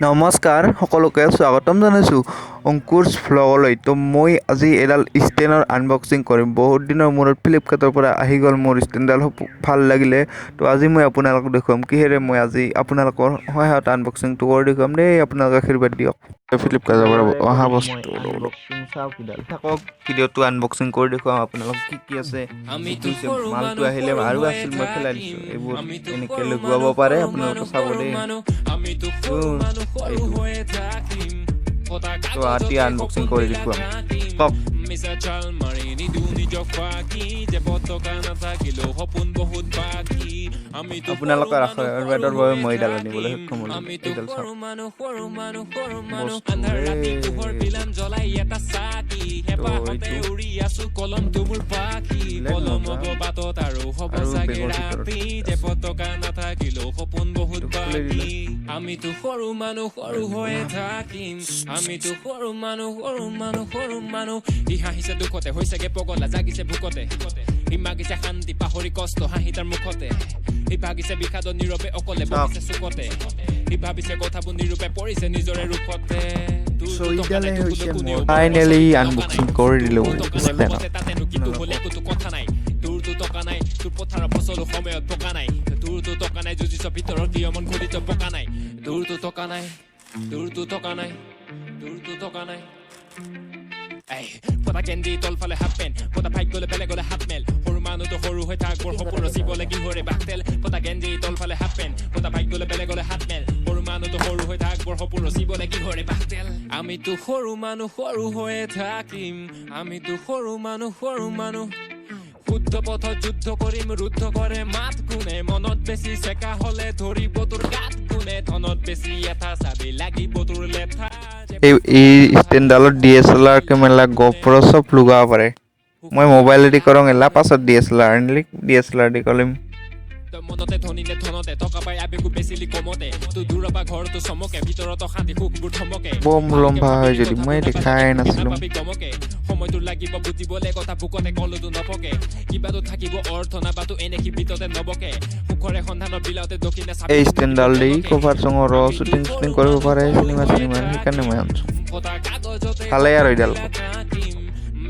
নমস্কাৰ সকলোকে স্বাগতম জনাইছোঁ অংকুৰছ ভ্লগলৈ। তো মই আজি এডাল ষ্টেণ্ডৰ আনবক্সিং কৰিম। বহুত দিনৰ মূৰত ফ্লিপকাৰ্টৰ পৰা আহি গ'ল মোৰ ষ্টেণ্ডডাল ভাল লাগিলে। তো আজি মই আপোনালোকক দেখুৱাম কিহেৰে মই আজি আপোনালোকৰ সহায়ত আনবক্সিংটো কৰি দেখুৱাম দেই। আপোনালোকে আশীৰ্বাদ দিয়ক। ফ্লিপকাৰ্টৰ পৰা অহা বস্তু আনবক্সিং চাওক কিডাল থাকক ভিডিঅ'টো আনবক্সিং কৰি দেখুৱাম আপোনালোক কি আছে। মালটো আহিলে আৰু আছিল মই পেলাই দিছোঁ। এইবোৰ এনেকৈ লগোৱাব পাৰে আপোনালোকে চাব দেই। তো আদি আনবক্সিং কৰি দেখুৱাম কওক। আপোনালোকৰ আশীৰ্বাদৰ বাবে মই এডাল আনিবলৈ সক্ষম হ'লো। এইডাল চাওক আমিতো সৰু মানুহ সৰু হৈয়ে থাকিম। আমিতো সৰু মানুহ ই হাঁহিছে দুখতে হৈছেগে পগলা জাগিছে ভোকতে ই মাগিছে শান্তি পাহৰি কষ্ট হাঁহি তাৰ মুখতে ই ভাগিছে বিষাদ নীৰৱে অকলে বহিছে চুকতে ই ভাবিছে কথাবোৰ নিৰূপে পৰিছে নিজৰে ৰূপতে। ফাইনেলি আনবক্সিং কৰি দিলোঁ। কথা নাই তোৰতো টকা নাই তোৰ পথাৰৰ ফচলো সময়ত পকা নাই তোৰতো টকা নাই যুঁজিছ ভিতৰত দিয় মন ঘূৰিছ পকা নাই তোৰতো টকা নাই তোৰতো টকা নাই তোৰতো টকা নাই। ফটা কেন্দি তলফালে হাফ পেণ্ট ফটা ফাইট গ'লে বেলেগ গ'লে হাফ মেল সৰু মানুহতো সৰু হৈ থাক বৰ সপোন ৰচিবলে কি হৰে বাকতেল ফটা কেন্দি তলফালে হাফ পেণ্ট ফটা ফাইট গ'লে বেলেগ গ'লে হাফ মেল সৰু মানুহতো সৰু হৈ থাক বৰ সপোন ৰচিবলে কি হৰে বাকতেল। আমিতো সৰু মানুহ সৰু হৈয়ে থাকিম। আমিতো সৰু মানুহ শুদ্ধ পথত যুদ্ধ কৰিম ৰুদ্ধ কৰে মাত কোনে মনত বেছি চেকা হলে ধৰিব তোৰ গাত কোনে ধনত বেছি এটা চাবি লাগিব তোৰ লেঠা। এই ষ্টেণ্ডডালত DSLR কেমেৰা গোপ্ৰ চব লগাব পাৰে। মই মোবাইলেদি কৰোঁ এলা পাছত DSLR দি কৰিম। মনতে ধনিলে ধনতে টকা পাই আবেগো বেচিলি কমতে তোৰ দূৰৰ পৰা ঘৰতো চমকে ভিতৰত শান্তি সুখবোৰ থমকে বম লম্বা হয় যদি মই দেখাই নাছিলোঁ। সময়টো লাগিব বুজিবলে কথা ভোকতে কলতো নপকে কিবাতো থাকিব অৰ্থ নাবাতো এনে ভিতৰতে নবকে সুখৰে সন্ধানৰ বিলাওতে দক্ষিণে এই ষ্টেণ্ডডাল দি কভাৰ চঙৰ শ্বুটিং কৰিব পাৰে চিনেমা সেইকাৰণে মই আনিছোঁ। ভালে আৰু এইডাল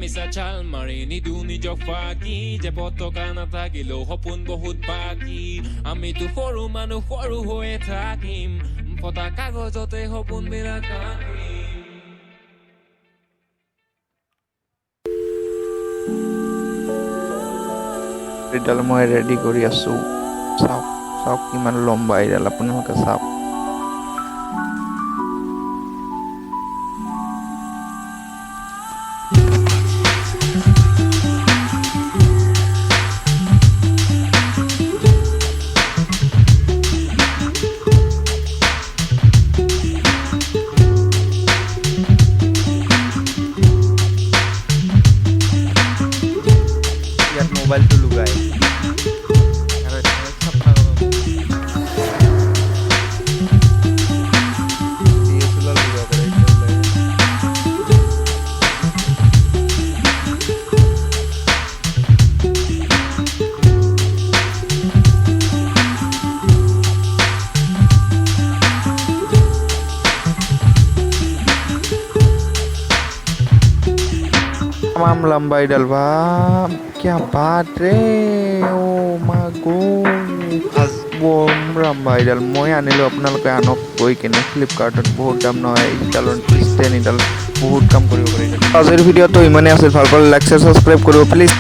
মিছা চাল মাৰি নিদু নিজক ফাঁকি যে পতকা নাথাকিলেও সপোন বহুত বাকী। আমিতো সৰু মানুহ সৰু হৈয়ে থাকিম ফটা কাগজতে সপোন বিলাক আঁকিম। এইডাল মই ৰেডি কৰি আছোঁ। চাওক কিমান লম্বা এইডাল আপোনালোকে চাওক। মোবাইলটো লগাই तमाम लंबाई डलवा क्या बात रे ओ मागो आज बम लंबाई डल मैं आनिलो আপোনালোকে আনক গৈ কিনে ফ্লিপকাৰ্টত বহুত দাম নহয় ইডালৰ ষ্টেণ্ড ইডাল বহুত কাম কৰিব পাৰে। আজিৰ ভিডিঅ'টো ইমানেই আছিল। ভাল পালে লাইক শ্বেয়াৰ ছাবস্ক্ৰাইব কৰিব প্লিজ।